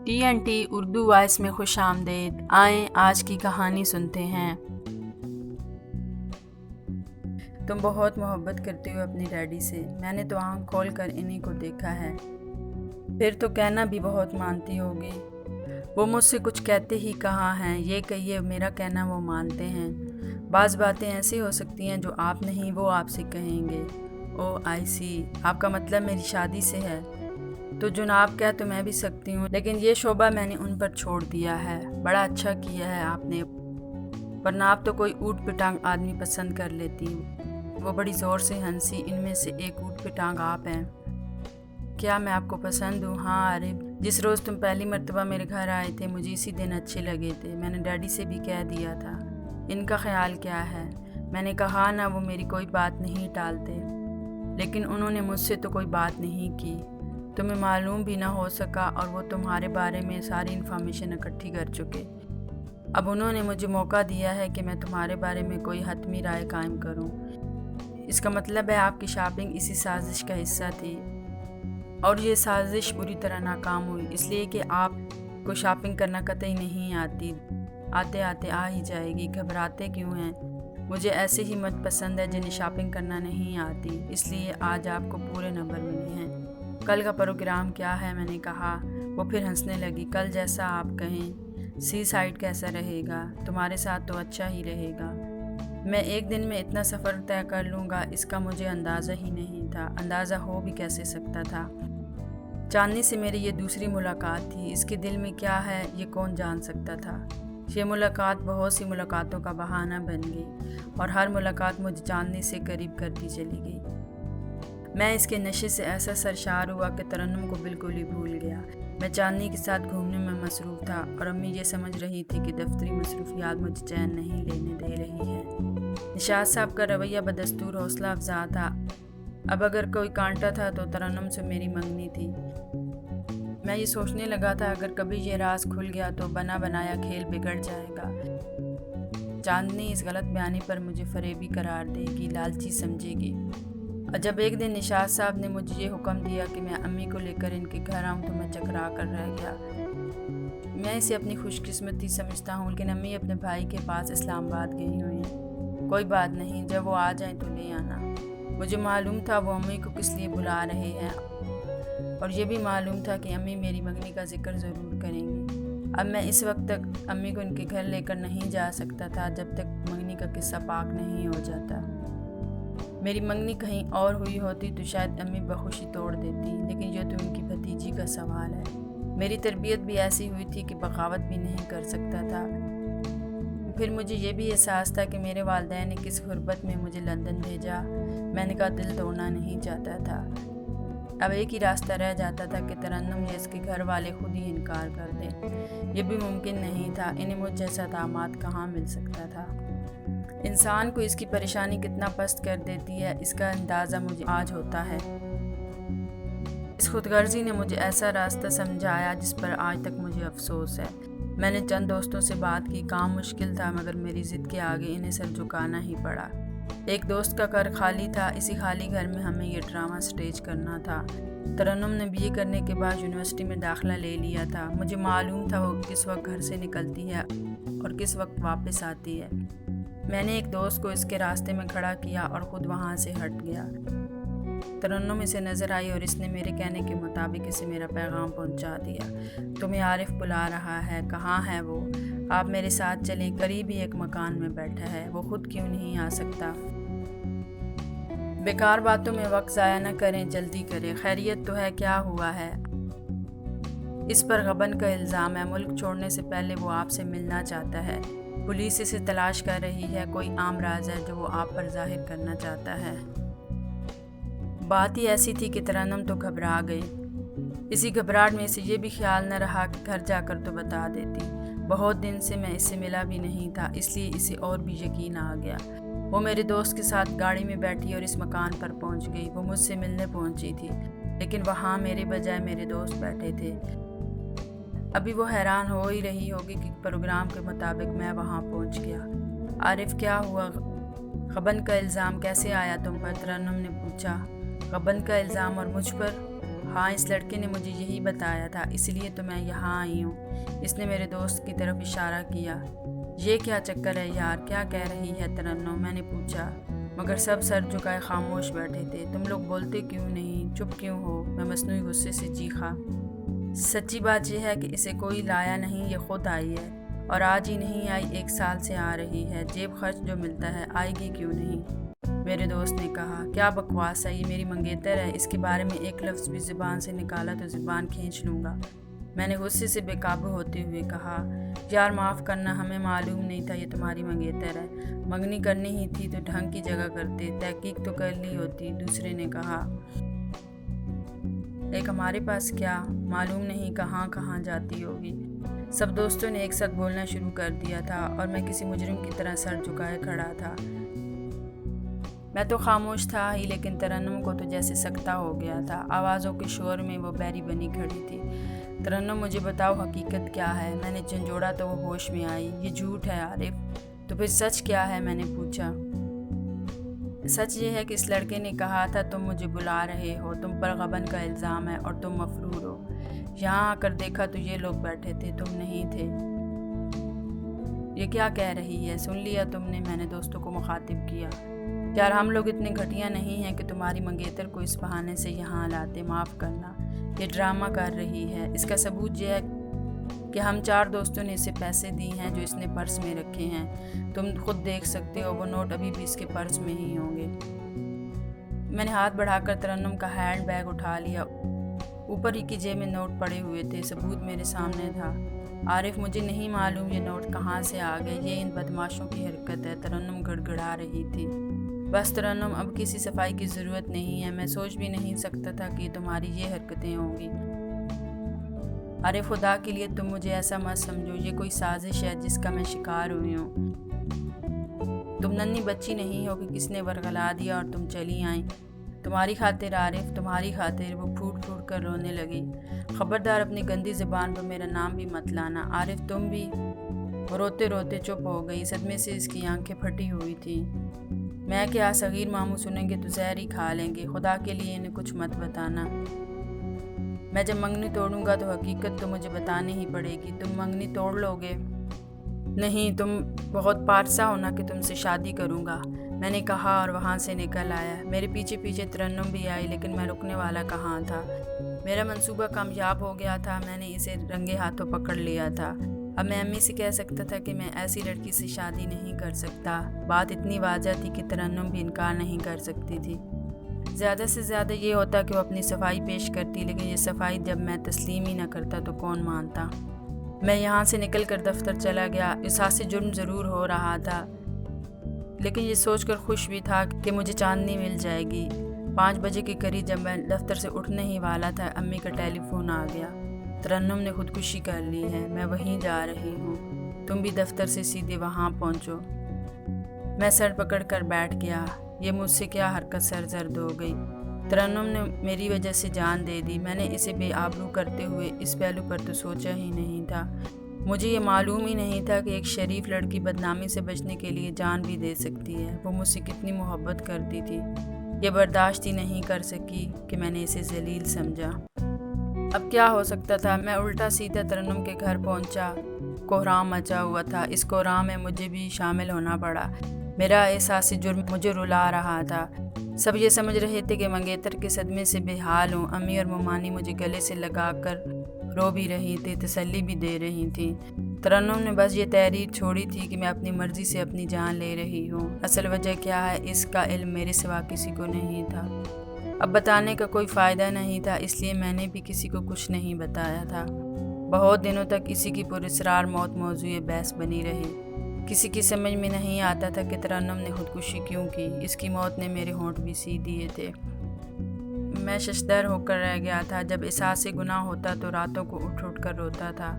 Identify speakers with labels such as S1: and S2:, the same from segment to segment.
S1: TNT Urdu voice میں خوش آمدید۔ آئیں آج کی کہانی سنتے ہیں۔ تم بہت محبت کرتے ہو اپنی ڈیڈی سے، میں نے تو آنکھ کھول کر انہی کو دیکھا ہے۔ پھر تو کہنا بھی بہت مانتی ہوگی۔ وہ مجھ سے کچھ کہتے ہی کہاں ہیں، یہ کہیے میرا کہنا وہ مانتے ہیں۔ بعض باتیں ایسی ہو سکتی ہیں جو آپ نہیں وہ آپ سے کہیں گے۔ او آئی سی، آپ کا مطلب میری شادی سے ہے؟ تو جناب کہہ تو میں بھی سکتی ہوں، لیکن یہ شعبہ میں نے ان پر چھوڑ دیا ہے۔ بڑا اچھا کیا ہے آپ نے، ورنہ آپ تو کوئی اوٹ پٹانگ آدمی پسند کر لیتی۔ وہ بڑی زور سے ہنسی۔ ان میں سے ایک اوٹ پٹانگ آپ ہیں؟ کیا میں آپ کو پسند ہوں؟ ہاں عارف، جس روز تم پہلی مرتبہ میرے گھر آئے تھے مجھے اسی دن اچھے لگے تھے۔ میں نے ڈیڈی سے بھی کہہ دیا تھا۔ ان کا خیال کیا ہے؟ میں نے کہا نا وہ میری کوئی بات نہیں ٹالتے، لیکن انہوں نے مجھ سے تو کوئی بات نہیں کی۔ تمہیں معلوم بھی نہ ہو سکا اور وہ تمہارے بارے میں ساری انفارمیشن اکٹھی کر چکے۔ اب انہوں نے مجھے موقع دیا ہے کہ میں تمہارے بارے میں کوئی حتمی رائے قائم کروں۔ اس کا مطلب ہے آپ کی شاپنگ اسی سازش کا حصہ تھی، اور یہ سازش بری طرح ناکام ہوئی، اس لیے کہ آپ کو شاپنگ کرنا قطعی نہیں آتی۔ آتے آتے آ ہی جائے گی، گھبراتے کیوں ہیں؟ مجھے ایسے ہی مت پسند ہے جنہیں شاپنگ کرنا نہیں آتی، اس لیے آج آپ کو پورے نمبر ملے ہیں۔ کل کا پروگرام کیا ہے؟ میں نے کہا۔ وہ پھر ہنسنے لگی۔ کل جیسا آپ کہیں۔ سی سائڈ کیسا رہے گا؟ تمہارے ساتھ تو اچھا ہی رہے گا۔ میں ایک دن میں اتنا سفر طے کر لوں گا، اس کا مجھے اندازہ ہی نہیں تھا۔ اندازہ ہو بھی کیسے سکتا تھا؟ چاندنی سے میری یہ دوسری ملاقات تھی۔ اس کے دل میں کیا ہے یہ کون جان سکتا تھا؟ یہ ملاقات بہت سی ملاقاتوں کا بہانہ بن گئی، اور ہر ملاقات مجھے چاندنی سے قریب کرتی چلی گئی۔ میں اس کے نشے سے ایسا سرشار ہوا کہ ترنم کو بالکل ہی بھول گیا۔ میں چاندنی کے ساتھ گھومنے میں مصروف تھا، اور امی یہ سمجھ رہی تھی کہ دفتری مصروفیات مجھے چین نہیں لینے دے رہی ہیں۔ نشاط صاحب کا رویہ بدستور حوصلہ افزا تھا۔ اب اگر کوئی کانٹا تھا تو ترنم سے میری منگنی تھی۔ میں یہ سوچنے لگا تھا اگر کبھی یہ راز کھل گیا تو بنا بنایا کھیل بگڑ جائے گا۔ چاندنی اس غلط بیانی پر مجھے فریبی قرار دے گی، لالچی سمجھے گی۔ اور جب ایک دن نشاط صاحب نے مجھے یہ حکم دیا کہ میں امی کو لے کر ان کے گھر آؤں تو میں چکرا کر رہ گیا۔ میں اسے اپنی خوش قسمتی سمجھتا ہوں، لیکن امی اپنے بھائی کے پاس اسلام آباد گئی ہوئی ہیں۔ کوئی بات نہیں، جب وہ آ جائیں تو لے آنا۔ مجھے معلوم تھا وہ امی کو کس لیے بلا رہے ہیں، اور یہ بھی معلوم تھا کہ امی میری منگنی کا ذکر ضرور کریں گی۔ اب میں اس وقت تک امی کو ان کے گھر لے کر نہیں جا سکتا تھا جب تک منگنی کا قصہ پاک نہیں ہو جاتا۔ میری منگنی کہیں اور ہوئی ہوتی تو شاید امی بخوشی توڑ دیتی، لیکن یہ تو ان کی بھتیجی کا سوال ہے۔ میری تربیت بھی ایسی ہوئی تھی کہ بغاوت بھی نہیں کر سکتا تھا۔ پھر مجھے یہ بھی احساس تھا کہ میرے والدین نے کس غربت میں مجھے لندن بھیجا۔ میں نے کہا دل توڑنا نہیں چاہتا تھا۔ اب ایک ہی راستہ رہ جاتا تھا کہ ترنم یا اس کے گھر والے خود ہی انکار کر دیں۔ یہ بھی ممکن نہیں تھا، انہیں مجھ جیسا داماد کہاں مل سکتا تھا۔ انسان کو اس کی پریشانی کتنا پست کر دیتی ہے، اس کا اندازہ مجھے آج ہوتا ہے۔ اس خود غرضی نے مجھے ایسا راستہ سمجھایا جس پر آج تک مجھے افسوس ہے۔ میں نے چند دوستوں سے بات کی، کام مشکل تھا مگر میری ضد کے آگے انہیں سر جھکانا ہی پڑا۔ ایک دوست کا گھر خالی تھا، اسی خالی گھر میں ہمیں یہ ڈرامہ سٹیج کرنا تھا۔ ترنم نے BA کرنے کے بعد یونیورسٹی میں داخلہ لے لیا تھا۔ مجھے معلوم تھا وہ کس وقت گھر سے نکلتی ہے اور کس وقت واپس آتی ہے۔ میں نے ایک دوست کو اس کے راستے میں کھڑا کیا اور خود وہاں سے ہٹ گیا۔ ترنم اسے نظر آئی اور اس نے میرے کہنے کے مطابق اسے میرا پیغام پہنچا دیا۔ تمہیں عارف بلا رہا ہے۔ کہاں ہے وہ؟ آپ میرے ساتھ چلیں، قریب ہی ایک مکان میں بیٹھا ہے، وہ خود کیوں نہیں آ سکتا؟ بیکار باتوں میں وقت ضائع نہ کریں، جلدی کریں۔ خیریت تو ہے؟ کیا ہوا ہے؟ اس پر غبن کا الزام ہے، ملک چھوڑنے سے پہلے وہ آپ سے ملنا چاہتا ہے۔ پولیس اسے تلاش کر رہی ہے، کوئی عام راز ہے جو وہ آپ پر ظاہر کرنا چاہتا ہے۔ بات ہی ایسی تھی کہ ترنم تو گھبرا گئی۔ اسی گھبراہٹ میں اسے یہ بھی خیال نہ رہا کہ گھر جا کر تو بتا دیتی۔ بہت دن سے میں اس سے ملا بھی نہیں تھا، اس لیے اسے اور بھی یقین آ گیا۔ وہ میرے دوست کے ساتھ گاڑی میں بیٹھی اور اس مکان پر پہنچ گئی۔ وہ مجھ سے ملنے پہنچی تھی، لیکن وہاں میرے بجائے میرے دوست بیٹھے تھے۔ ابھی وہ حیران ہو ہی رہی ہوگی کہ پروگرام کے مطابق میں وہاں پہنچ گیا۔ عارف کیا ہوا؟ غبن کا الزام کیسے آیا تم پر؟ ترنم نے پوچھا۔ غبن کا الزام اور مجھ پر؟ ہاں اس لڑکے نے مجھے یہی بتایا تھا، اس لیے تو میں یہاں آئی ہوں۔ اس نے میرے دوست کی طرف اشارہ کیا۔ یہ کیا چکر ہے یار، کیا کہہ رہی ہے ترنم؟ میں نے پوچھا، مگر سب سر جھکائے خاموش بیٹھے تھے۔ تم لوگ بولتے کیوں نہیں، چپ کیوں ہو؟ میں مصنوعی غصے سے چیخا۔ سچی بات یہ ہے کہ اسے کوئی لایا نہیں، یہ خود آئی ہے، اور آج ہی نہیں آئی، 1 سال سے آ رہی ہے۔ جیب خرچ جو ملتا ہے آئے گی کیوں نہیں؟ میرے دوست نے کہا، کیا بکواس ہے، یہ میری منگیتر ہے، اس کے بارے میں ایک لفظ بھی زبان سے نکالا تو زبان کھینچ لوں گا۔ میں نے غصے سے بے قابو ہوتے ہوئے کہا، یار معاف کرنا، ہمیں معلوم نہیں تھا یہ تمہاری منگیتر ہے، منگنی کرنی ہی تھی تو ڈھنگ کی جگہ کرتے، تحقیق تو کر لی ہوتی۔ دوسرے نے کہا، ایک ہمارے پاس کیا معلوم نہیں کہاں کہاں جاتی ہوگی۔ سب دوستوں نے ایک ساتھ بولنا شروع کر دیا تھا اور میں کسی مجرم کی طرح سر جھکائے کھڑا تھا۔ میں تو خاموش تھا ہی، لیکن ترنم کو تو جیسے سکتہ ہو گیا تھا۔ آوازوں کے شور میں وہ بیری بنی کھڑی تھی۔ ترنم مجھے بتاؤ حقیقت کیا ہے؟ میں نے جھنجھوڑا تو وہ ہوش میں آئی۔ یہ جھوٹ ہے عارف۔ تو پھر سچ کیا ہے؟ میں نے پوچھا۔ سچ یہ ہے کہ اس لڑکے نے کہا تھا تم مجھے بلا رہے ہو، تم پر غبن کا الزام ہے اور تم مفرور ہو۔ یہاں آ کر دیکھا تو یہ لوگ بیٹھے تھے، تم نہیں تھے۔ یہ کیا کہہ رہی ہے، سن لیا تم نے؟ میں نے دوستوں کو مخاطب کیا۔ یار ہم لوگ اتنے گھٹیا نہیں ہیں کہ تمہاری منگیتر کو اس بہانے سے یہاں لاتے، معاف کرنا، یہ ڈرامہ کر رہی ہے۔ اس کا ثبوت یہ ہے کہ ہم 4 دوستوں نے اسے پیسے دی ہیں جو اس نے پرس میں رکھے ہیں۔ تم خود دیکھ سکتے ہو، وہ نوٹ ابھی بھی اس کے پرس میں ہی ہوں گے۔ میں نے ہاتھ بڑھا کر ترنم کا ہینڈ بیگ اٹھا لیا۔ اوپر ہی کی جیب میں نوٹ پڑے ہوئے تھے، ثبوت میرے سامنے تھا۔ عارف مجھے نہیں معلوم یہ نوٹ کہاں سے آ گئے، یہ ان بدماشوں کی حرکت ہے۔ ترنم گڑ گڑا رہی تھی۔ بس ترنم، اب کسی صفائی کی ضرورت نہیں ہے، میں سوچ بھی نہیں سکتا تھا کہ تمہاری یہ حرکتیں ہوں گی۔ ارے خدا کے لیے تم مجھے ایسا مت سمجھو، یہ کوئی سازش ہے جس کا میں شکار ہوئی ہوں۔ تم ننھی بچی نہیں ہو کہ کس نے ورغلا دیا اور تم چلی آئیں۔ تمہاری خاطر عارف، تمہاری خاطر۔ وہ پھوٹ پھوٹ کر رونے لگی۔ خبردار اپنی گندی زبان پر میرا نام بھی مت لانا۔ عارف تم بھی؟ وہ روتے روتے چپ ہو گئی، صدمے سے اس کی آنکھیں پھٹی ہوئی تھیں۔ میں کیا، صغیر ماموں سنیں گے تو زہر ہی کھا لیں گے، خدا کے لیے انہیں کچھ مت بتانا۔ میں جب منگنی توڑوں گا تو حقیقت تو مجھے بتانی ہی پڑے گی۔ تم منگنی توڑ لو گے؟ نہیں، تم بہت پارسا ہونا کہ تم سے شادی کروں گا، میں نے کہا اور وہاں سے نکل آیا۔ میرے پیچھے پیچھے ترنم بھی آئی، لیکن میں رکنے والا کہاں تھا۔ میرا منصوبہ کامیاب ہو گیا تھا، میں نے اسے رنگے ہاتھوں پکڑ لیا تھا۔ اب میں امی سے کہہ سکتا تھا کہ میں ایسی لڑکی سے شادی نہیں کر سکتا۔ بات اتنی واضح تھی کہ ترنم بھی انکار نہیں کر سکتی تھی۔ زیادہ سے زیادہ یہ ہوتا کہ وہ اپنی صفائی پیش کرتی، لیکن یہ صفائی جب میں تسلیم ہی نہ کرتا تو کون مانتا۔ میں یہاں سے نکل کر دفتر چلا گیا۔ احساس جرم ضرور ہو رہا تھا، لیکن یہ سوچ کر خوش بھی تھا کہ مجھے چاندنی مل جائے گی۔ 5 بجے کے قریب جب میں دفتر سے اٹھنے ہی والا تھا، امی کا ٹیلی فون آ گیا۔ ترنم نے خودکشی کر لی ہے، میں وہیں جا رہی ہوں، تم بھی دفتر سے سیدھے وہاں پہنچو۔ میں سر پکڑ کر بیٹھ گیا۔ یہ مجھ سے کیا حرکت سرزد ہو گئی؟ ترنم نے میری وجہ سے جان دے دی۔ میں نے اسے بے آبرو کرتے ہوئے اس پہلو پر تو سوچا ہی نہیں تھا۔ مجھے یہ معلوم ہی نہیں تھا کہ ایک شریف لڑکی بدنامی سے بچنے کے لیے جان بھی دے سکتی ہے۔ وہ مجھ سے کتنی محبت کرتی تھی، یہ برداشت ہی نہیں کر سکی کہ میں نے اسے ذلیل سمجھا۔ اب کیا ہو سکتا تھا؟ میں الٹا سیدھا ترنم کے گھر پہنچا۔ کوہرام مچا ہوا تھا، اس کوہرام میں مجھے بھی شامل ہونا پڑا۔ میرا احساس جرم مجھے رلا رہا تھا۔ سب یہ سمجھ رہے تھے کہ منگیتر کے صدمے سے بے حال ہوں۔ امی اور ممانی مجھے گلے سے لگا کر رو بھی رہی تھی، تسلی بھی دے رہی تھیں۔ ترنم نے بس یہ تحریر چھوڑی تھی کہ میں اپنی مرضی سے اپنی جان لے رہی ہوں۔ اصل وجہ کیا ہے، اس کا علم میرے سوا کسی کو نہیں تھا۔ اب بتانے کا کوئی فائدہ نہیں تھا، اس لیے میں نے بھی کسی کو کچھ نہیں بتایا تھا۔ بہت دنوں تک اسی کی پراسرار موت موضوع بحث بنی رہی۔ کسی کی سمجھ میں نہیں آتا تھا کہ ترنم نے خودکشی کیوں کی۔ اس کی موت نے میرے ہونٹ بھی سی دیے تھے۔ میں ششدر ہو کر رہ گیا تھا۔ جب احساس گناہ ہوتا تو راتوں کو اٹھ اٹھ کر روتا تھا۔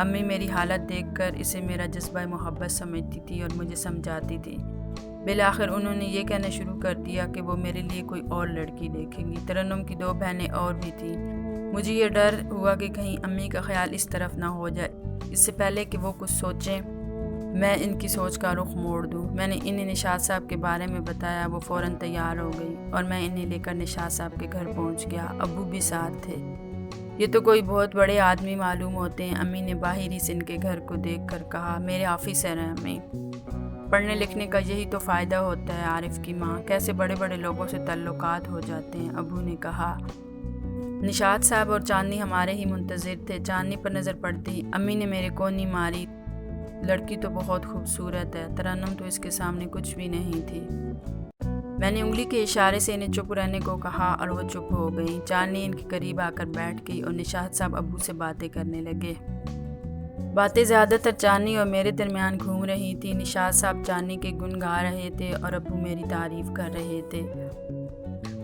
S1: امی میری حالت دیکھ کر اسے میرا جذبہ محبت سمجھتی تھی اور مجھے سمجھاتی تھی۔ بالآخر انہوں نے یہ کہنا شروع کر دیا کہ وہ میرے لیے کوئی اور لڑکی دیکھیں گی۔ ترنم کی 2 بہنیں اور بھی تھیں۔ مجھے یہ ڈر ہوا کہ کہیں امی کا خیال اس طرف نہ ہو جائے۔ اس سے پہلے کہ وہ کچھ سوچیں میں ان کی سوچ کا رخ موڑ دوں۔ میں نے انہیں نشاط صاحب کے بارے میں بتایا، وہ فوراً تیار ہو گئی اور میں انہیں لے کر نشاط صاحب کے گھر پہنچ گیا۔ ابو بھی ساتھ تھے۔ یہ تو کوئی بہت بڑے آدمی معلوم ہوتے ہیں، امی نے باہر ہی سے ان کے گھر کو دیکھ کر کہا۔ میرے آفیسر ہیں امی۔ پڑھنے لکھنے کا یہی تو فائدہ ہوتا ہے۔ عارف کی ماں، کیسے بڑے بڑے لوگوں سے تعلقات ہو جاتے ہیں، ابو نے کہا۔ نشاط صاحب اور چاندنی ہمارے ہی منتظر تھے۔ چاندنی پر نظر پڑتی امی نے میرے کونی ماری۔ لڑکی تو بہت خوبصورت ہے۔ ترنم تو اس کے سامنے کچھ بھی نہیں تھی۔ میں نے انگلی کے اشارے سے انہیں چپ رہنے کو کہا اور وہ چپ ہو گئیں۔ چاندنی ان کے قریب آ کر بیٹھ گئی اور نشاط صاحب ابو سے باتیں کرنے لگے۔ باتیں زیادہ تر چاندنی اور میرے درمیان گھوم رہی تھی۔ نشاط صاحب چاندنی کے گن گا رہے تھے اور ابو میری تعریف کر رہے تھے۔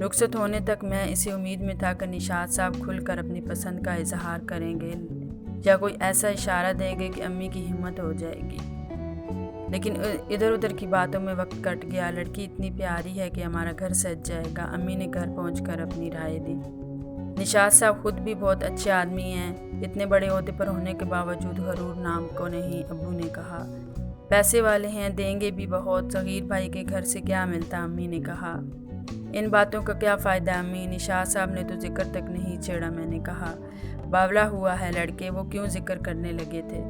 S1: رخصت ہونے تک میں اسی امید میں تھا کہ نشاط صاحب کھل کر اپنی پسند کا اظہار کریں گے یا کوئی ایسا اشارہ دیں گے کہ امی کی ہمت ہو جائے گی، لیکن ادھر ادھر کی باتوں میں وقت کٹ گیا۔ لڑکی اتنی پیاری ہے کہ ہمارا گھر سج جائے گا، امی نے گھر پہنچ کر اپنی رائے دی۔ نشاط صاحب خود بھی بہت اچھے آدمی ہیں، اتنے بڑے عہدے پر ہونے کے باوجود غرور نام کو نہیں، ابو نے کہا۔ پیسے والے ہیں، دیں گے بھی بہت۔ صغیر بھائی کے گھر سے کیا ملتا، امی نے کہا۔ ان باتوں کا کیا فائدہ امی، نشاط صاحب نے تو ذکر تک نہیں چھیڑا، میں نے کہا۔ باولا ہوا ہے لڑکے، وہ کیوں ذکر کرنے لگے تھے؟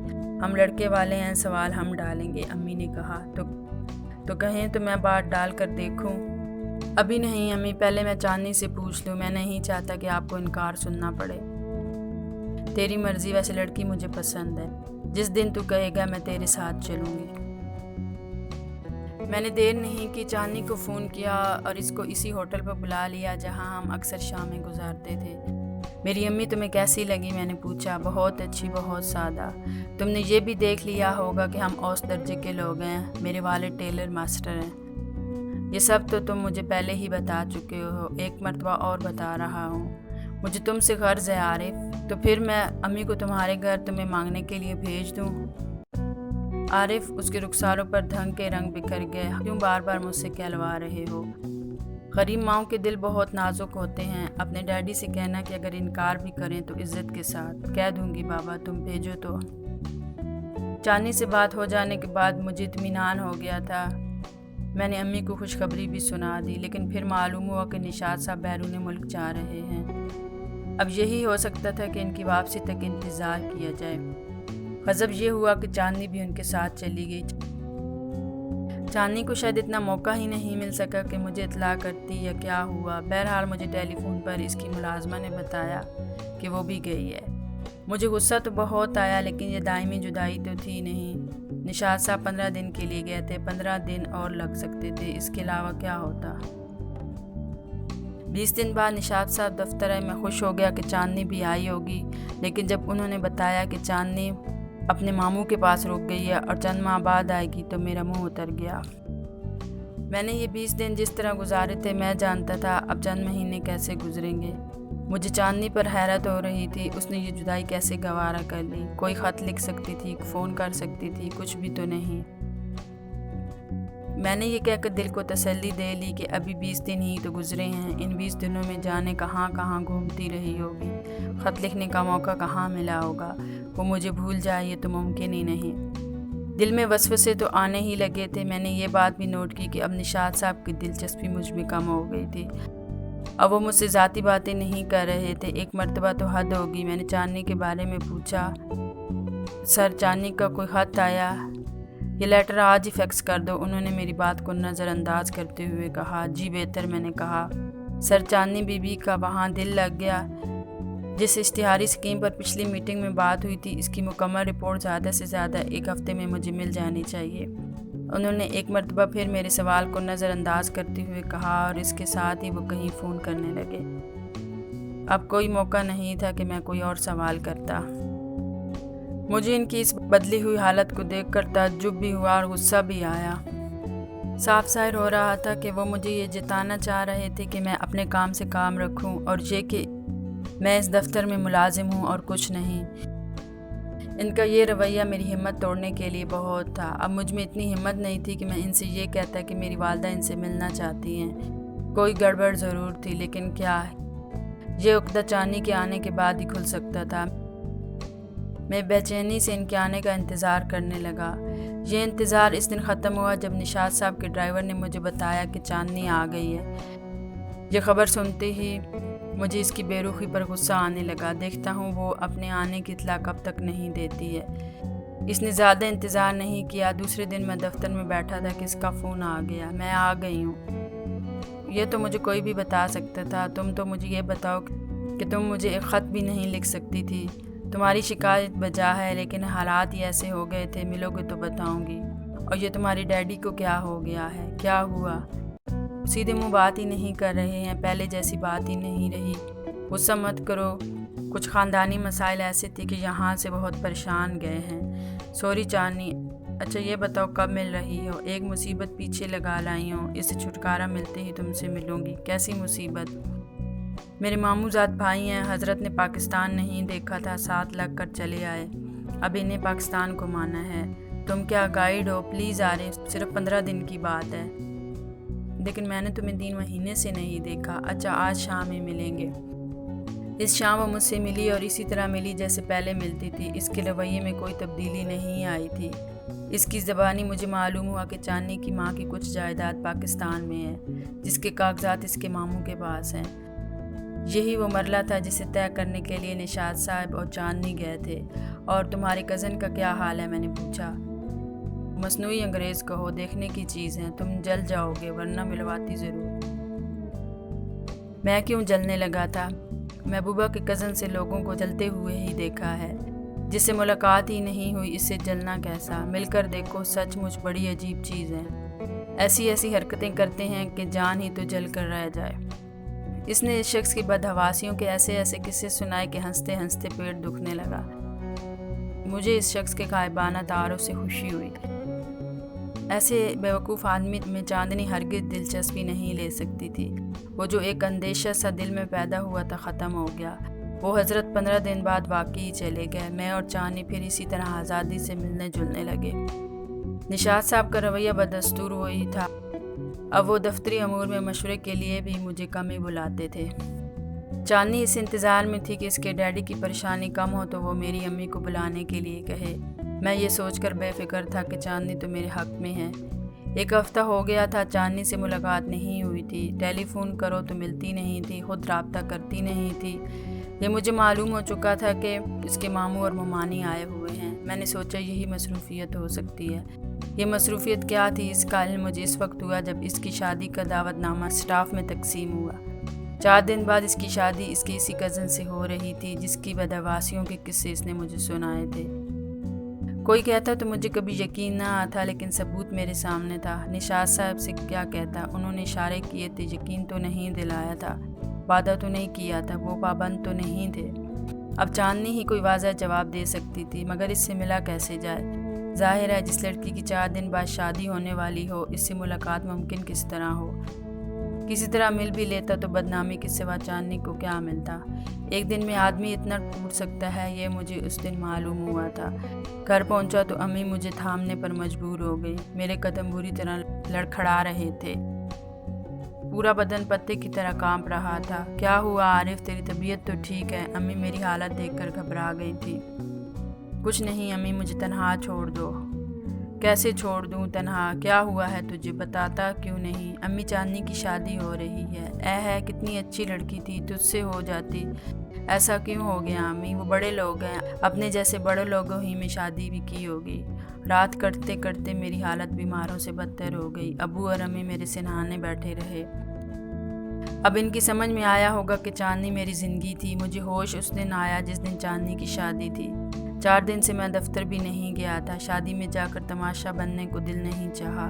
S1: ہم لڑکے والے ہیں، سوال ہم ڈالیں گے، امی نے کہا۔ تو کہیں تو میں بات ڈال کر دیکھوں؟ ابھی نہیں امی، پہلے میں چاندنی سے پوچھ لوں، میں نہیں چاہتا کہ آپ کو انکار سننا پڑے۔ تیری مرضی، ویسے لڑکی مجھے پسند ہے، جس دن تو کہے گا میں تیرے ساتھ چلوں گی۔ میں نے دیر نہیں کی، چاندنی کو فون کیا اور اس کو اسی ہوٹل پر بلا لیا جہاں ہم اکثر شامیں گزارتے تھے۔ میری امی تمہیں کیسی لگی، میں نے پوچھا۔ بہت اچھی، بہت سادہ۔ تم نے یہ بھی دیکھ لیا ہوگا کہ ہم اوسط درجے کے لوگ ہیں، میرے والد ٹیلر ماسٹر ہیں۔ یہ سب تو تم مجھے پہلے ہی بتا چکے ہو، ایک مرتبہ اور بتا رہا ہوں۔ مجھے تم سے غرض ہے عارف، تو پھر میں امی کو تمہارے گھر تمہیں مانگنے کے لیے بھیج دوں؟ عارف، اس کے رخساروں پر دھنگ کے رنگ بکھر گئے۔ کیوں بار بار مجھ سے کہلوا رہے ہو؟ غریب ماؤں کے دل بہت نازک ہوتے ہیں۔ اپنے ڈیڈی سے کہنا کہ اگر انکار بھی کریں تو عزت کے ساتھ۔ کہہ دوں گی بابا، تم بھیجو تو۔ چاندنی سے بات ہو جانے کے بعد مجھے اطمینان ہو گیا تھا۔ میں نے امی کو خوشخبری بھی سنا دی، لیکن پھر معلوم ہوا کہ نشاط صاحب بیرون ملک جا رہے ہیں۔ اب یہی ہو سکتا تھا کہ ان کی واپسی تک انتظار کیا جائے۔ غضب یہ ہوا کہ چاندنی بھی ان کے ساتھ چلی گئی۔ چاندنی کو شاید اتنا موقع ہی نہیں مل سکا کہ مجھے اطلاع کرتی یا کیا ہوا۔ بہرحال مجھے ٹیلی فون پر اس کی ملازمہ نے بتایا کہ وہ بھی گئی ہے۔ مجھے غصہ تو بہت آیا، لیکن یہ دائمی جدائی تو تھی نہیں۔ نشاط صاحب 15 دن کے لیے گئے تھے، 15 دن اور لگ سکتے تھے، اس کے علاوہ کیا ہوتا۔ 20 دن بعد نشاط صاحب دفتر آئے۔ میں خوش ہو گیا کہ چاندنی بھی آئی ہوگی، لیکن جب انہوں نے بتایا کہ چاندنی اپنے ماموں کے پاس رک گئی ہے اور چند ماہ بعد آئے گی تو میرا منہ اتر گیا۔ میں نے یہ 20 دن جس طرح گزارے تھے میں جانتا تھا اب چند مہینے کیسے گزریں گے۔ مجھے چاندنی پر حیرت ہو رہی تھی، اس نے یہ جدائی کیسے گوارا کر لی۔ کوئی خط لکھ سکتی تھی، فون کر سکتی تھی، کچھ بھی تو نہیں۔ میں نے یہ کہہ کر دل کو تسلی دے لی کہ ابھی 20 دن ہی تو گزرے ہیں، ان 20 دنوں میں جانے کہاں کہاں گھومتی رہی ہوگی، خط لکھنے کا موقع کہاں ملا ہوگا۔ وہ مجھے بھول جائے یہ تو ممکن ہی نہیں۔ دل میں وسوسے تو آنے ہی لگے تھے۔ میں نے یہ بات بھی نوٹ کی کہ اب نشاط صاحب کی دلچسپی مجھ میں کم ہو گئی تھی۔ اب وہ مجھ سے ذاتی باتیں نہیں کر رہے تھے۔ ایک مرتبہ تو حد ہوگی، میں نے چاندنی کے بارے میں پوچھا، سر چاندنی کا کوئی خط آیا؟ یہ لیٹر آج ہی فیکس کر دو، انہوں نے میری بات کو نظر انداز کرتے ہوئے کہا۔ جی بہتر، میں نے کہا۔ سر چاندنی بی بی کا وہاں دل لگ گیا۔ جس اشتہاری اسکیم پر پچھلی میٹنگ میں بات ہوئی تھی، اس کی مکمل رپورٹ زیادہ سے زیادہ 1 ہفتے میں مجھے مل جانی چاہیے۔ انہوں نے ایک مرتبہ پھر میرے سوال کو نظر انداز کرتے ہوئے کہا اور اس کے ساتھ ہی وہ کہیں فون کرنے لگے۔ اب کوئی موقع نہیں تھا کہ میں کوئی اور سوال کرتا۔ مجھے ان کی اس بدلی ہوئی حالت کو دیکھ کر تعجب بھی ہوا اور غصہ بھی آیا۔ صاف ظاہر ہو رہا تھا کہ وہ مجھے یہ جتانا چاہ رہے تھے کہ میں اپنے کام سے کام رکھوں اور یہ کہ میں اس دفتر میں ملازم ہوں اور کچھ نہیں۔ ان کا یہ رویہ میری ہمت توڑنے کے لیے بہت تھا۔ اب مجھ میں اتنی ہمت نہیں تھی کہ میں ان سے یہ کہتا کہ میری والدہ ان سے ملنا چاہتی ہیں۔ کوئی گڑبڑ ضرور تھی، لیکن کیا؟ یہ عقدہ چاندنی کے آنے کے بعد ہی کھل سکتا تھا۔ میں بے چینی سے ان کے آنے کا انتظار کرنے لگا۔ یہ انتظار اس دن ختم ہوا جب نشاط صاحب کے ڈرائیور نے مجھے بتایا کہ چاندنی آ گئی ہے۔ یہ خبر سنتے ہی مجھے اس کی بے رخی پر غصہ آنے لگا۔ دیکھتا ہوں وہ اپنے آنے کی اطلاع کب تک نہیں دیتی ہے۔ اس نے زیادہ انتظار نہیں کیا۔ دوسرے دن میں دفتر میں بیٹھا تھا کہ اس کا فون آ گیا۔ میں آ گئی ہوں۔ یہ تو مجھے کوئی بھی بتا سکتا تھا۔ تم تو مجھے یہ بتاؤ کہ تم مجھے ایک خط بھی نہیں لکھ سکتی تھی۔ تمہاری شکایت بجا ہے، لیکن حالات ہی ایسے ہو گئے تھے۔ ملو گے تو بتاؤں گی۔ اور یہ تمہاری ڈیڈی کو کیا ہو گیا ہے؟ کیا ہوا؟ سیدھے منہ بات ہی نہیں کر رہے ہیں، پہلے جیسی بات ہی نہیں رہی۔ غصہ مت کرو، کچھ خاندانی مسائل ایسے تھے کہ یہاں سے بہت پریشان گئے ہیں۔ سوری چاندنی۔ اچھا یہ بتاؤ کب مل رہی ہو؟ ایک مصیبت پیچھے لگا لائی ہوں، اس سے چھٹکارا ملتے ہی تم سے ملوں گی۔ کیسی مصیبت؟ میرے ماموں زاد بھائی ہیں، حضرت نے پاکستان نہیں دیکھا تھا، ساتھ لگ کر چلے آئے۔ اب انہیں پاکستان کو مانا ہے۔ تم کیا گائیڈ ہو؟ پلیز عارف، صرف 15 دن کی بات ہے۔ لیکن میں نے تمہیں 3 مہینے سے نہیں دیکھا۔ اچھا آج شام میں ملیں گے۔ اس شام وہ مجھ سے ملی اور اسی طرح ملی جیسے پہلے ملتی تھی۔ اس کے رویے میں کوئی تبدیلی نہیں آئی تھی۔ اس کی زبانی مجھے معلوم ہوا کہ چاندنی کی ماں کی کچھ جائیداد پاکستان میں ہے، جس کے کاغذات اس کے ماموں کے پاس ہیں۔ یہی وہ مرحلہ تھا جسے طے کرنے کے لیے نشاط صاحب اور چاندنی گئے تھے۔ اور تمہارے کزن کا کیا حال ہے؟ میں نے پوچھا۔ مصنوعی انگریز کہو، دیکھنے کی چیز ہے۔ تم جل جاؤ گے، ورنہ ملواتی ضرور۔ میں کیوں جلنے لگا تھا؟ محبوبہ کے کزن سے لوگوں کو جلتے ہوئے ہی دیکھا ہے۔ جس سے ملاقات ہی نہیں ہوئی، اس سے جلنا کیسا؟ مل کر دیکھو، سچ مچ بڑی عجیب چیز ہے۔ ایسی حرکتیں کرتے ہیں کہ جان ہی تو جل کر رہ جائے۔ اس نے اس شخص کی بدحواسیوں کے ایسے قصے سنائے کہ ہنستے ہنستے پیٹ دکھنے لگا۔ مجھے اس شخص کے غائبانہ تعارف سے خوشی ہوئی۔ ایسے بیوقوف آدمی میں چاندنی ہرگز دلچسپی نہیں لے سکتی تھی۔ وہ جو ایک اندیشہ سا دل میں پیدا ہوا تھا ختم ہو گیا۔ وہ حضرت 15 دن بعد واقعی چلے گئے۔ میں اور چاندنی پھر اسی طرح آزادی سے ملنے جلنے لگے۔ نشاط صاحب کا رویہ بدستور وہی تھا۔ اب وہ دفتری امور میں مشورے کے لیے بھی مجھے کم ہی بلاتے تھے۔ چاندنی اس انتظار میں تھی کہ اس کے ڈیڈی کی پریشانی کم ہو تو وہ میری امی کو بلانے کے لیے کہے۔ میں یہ سوچ کر بے فکر تھا کہ چاندنی تو میرے حق میں ہے۔ 1 ہفتہ ہو گیا تھا، چاندنی سے ملاقات نہیں ہوئی تھی۔ ٹیلی فون کرو تو ملتی نہیں تھی، خود رابطہ کرتی نہیں تھی۔ یہ مجھے معلوم ہو چکا تھا کہ اس کے ماموں اور ممانی آئے ہوئے ہیں۔ میں نے سوچا یہی مصروفیت ہو سکتی ہے۔ یہ مصروفیت کیا تھی اس کا علم مجھے اس وقت ہوا جب اس کی شادی کا دعوت نامہ سٹاف میں تقسیم ہوا۔ 4 دن بعد اس کی شادی اس کے اسی کزن سے ہو رہی تھی جس کی بدحواسیوں کے قصے اس نے مجھے سنائے تھے۔ کوئی کہتا تو مجھے کبھی یقین نہ آتا، لیکن ثبوت میرے سامنے تھا۔ نشاط صاحب سے کیا کہتا؟ انہوں نے اشارے کیے تھے، یقین تو نہیں دلایا تھا، وعدہ تو نہیں کیا تھا، وہ پابند تو نہیں تھے۔ اب چاندنی ہی کوئی واضح جواب دے سکتی تھی، مگر اس سے ملا کیسے جائے؟ ظاہر ہے جس لڑکی کی 4 دن بعد شادی ہونے والی ہو، اس سے ملاقات ممکن کس طرح ہو؟ کسی طرح مل بھی لیتا تو بدنامی کے سوا چاندنی کو کیا ملتا؟ ایک دن میں آدمی اتنا ٹوٹ سکتا ہے، یہ مجھے اس دن معلوم ہوا تھا۔ گھر پہنچا تو امی مجھے تھامنے پر مجبور ہو گئی۔ میرے قدم بری طرح لڑکھڑا رہے تھے، پورا بدن پتے کی طرح کانپ رہا تھا۔ کیا ہوا عارف، تیری طبیعت تو ٹھیک ہے؟ امی میری حالت دیکھ کر گھبرا گئی تھی۔ کچھ نہیں امی، مجھے تنہا چھوڑ دو۔ کیسے چھوڑ دوں تنہا؟ کیا ہوا ہے تجھے؟ بتاتا کیوں نہیں؟ امی چاندنی کی شادی ہو رہی ہے۔ ہے کتنی اچھی لڑکی تھی، تجھ سے ہو جاتی۔ ایسا کیوں ہو گیا امی؟ وہ بڑے لوگ ہیں، اپنے جیسے بڑے لوگوں ہی میں شادی بھی کی ہوگی۔ رات کٹتے کٹتے میری حالت بیماروں سے بدتر ہو گئی۔ ابو اور امی میرے سے نہانے بیٹھے رہے۔ اب ان کی سمجھ میں آیا ہوگا کہ چاندنی میری زندگی تھی۔ مجھے ہوش اس دن آیا جس دن چاندنی کی شادی تھی۔ 4 دن سے میں دفتر بھی نہیں گیا تھا۔ شادی میں جا کر تماشا بننے کو دل نہیں چاہا۔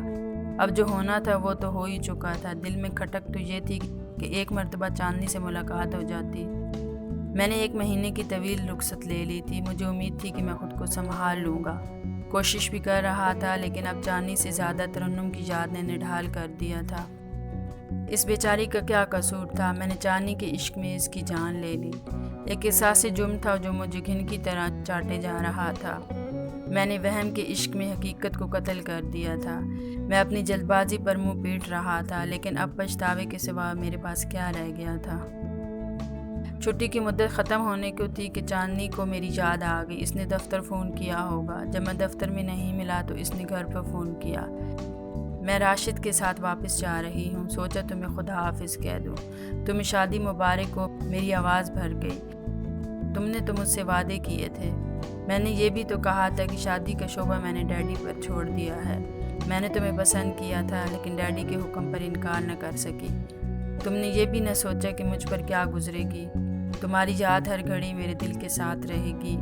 S1: اب جو ہونا تھا وہ تو ہو ہی چکا تھا۔ دل میں کھٹک تو یہ تھی کہ ایک مرتبہ چاندنی سے ملاقات ہو جاتی۔ میں نے 1 مہینے کی طویل رخصت لے لی تھی۔ مجھے امید تھی کہ میں خود کو سنبھال لوں گا۔ کوشش بھی کر رہا تھا، لیکن اب چاندنی سے زیادہ ترنم کی یاد نے نڈھال کر دیا تھا۔ اس بیچاری کا کیا قصور تھا؟ میں نے چاندنی کے عشق میں اس کی جان لے لی۔ ایک احساس جرم تھا جو مجھے گھن کی طرح چاٹے جا رہا تھا۔ میں نے وہم کے عشق میں حقیقت کو قتل کر دیا تھا۔ میں اپنی جلد بازی پر منہ پیٹ رہا تھا، لیکن اب پچھتاوے کے سوا میرے پاس کیا رہ گیا تھا؟ چھٹی کی مدت ختم ہونے کو تھی کہ چاندنی کو میری یاد آ گئی۔ اس نے دفتر فون کیا ہوگا۔ جب میں دفتر میں نہیں ملا تو اس نے گھر پر فون کیا۔ میں راشد کے ساتھ واپس جا رہی ہوں، سوچا تمہیں خدا حافظ کہہ دوں۔ تمہیں شادی مبارک ہو۔ میری آواز بھر گئی۔ تم نے تو مجھ سے وعدے کیے تھے۔ میں نے یہ بھی تو کہا تھا کہ شادی کا شعبہ میں نے ڈیڈی پر چھوڑ دیا ہے۔ میں نے تمہیں پسند کیا تھا لیکن ڈیڈی کے حکم پر انکار نہ کر سکی۔ تم نے یہ بھی نہ سوچا کہ مجھ پر کیا گزرے گی۔ تمہاری یاد ہر گھڑی میرے دل کے ساتھ رہے گی۔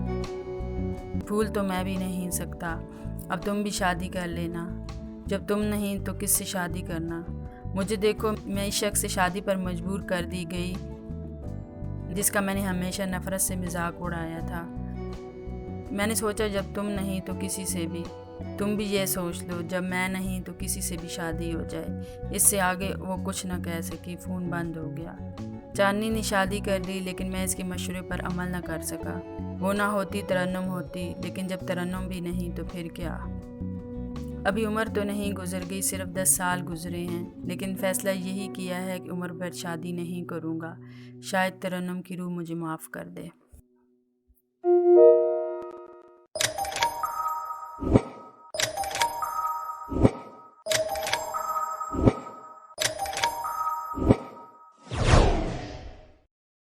S1: بھول تو میں بھی نہیں سکتا۔ اب تم بھی شادی کر لینا۔ جب تم نہیں تو کس سے شادی کرنا؟ مجھے دیکھو، میں اس شخص سے شادی پر مجبور کر دی گئی جس کا میں نے ہمیشہ نفرت سے مذاق اڑایا تھا۔ میں نے سوچا جب تم نہیں تو کسی سے بھی۔ تم بھی یہ سوچ لو، جب میں نہیں تو کسی سے بھی شادی ہو جائے۔ اس سے آگے وہ کچھ نہ کہہ سکی۔ فون بند ہو گیا۔ چاندنی نے شادی کر لی لیکن میں اس کے مشورے پر عمل نہ کر سکا۔ وہ نہ ہوتی ترنم ہوتی، لیکن جب ترنم بھی نہیں تو پھر کیا؟ ابھی عمر تو نہیں گزر گئی، صرف 10 سال گزرے ہیں، لیکن فیصلہ یہی کیا ہے کہ عمر بھر شادی نہیں کروں گا۔ شاید ترنم کی روح مجھے معاف کر دے۔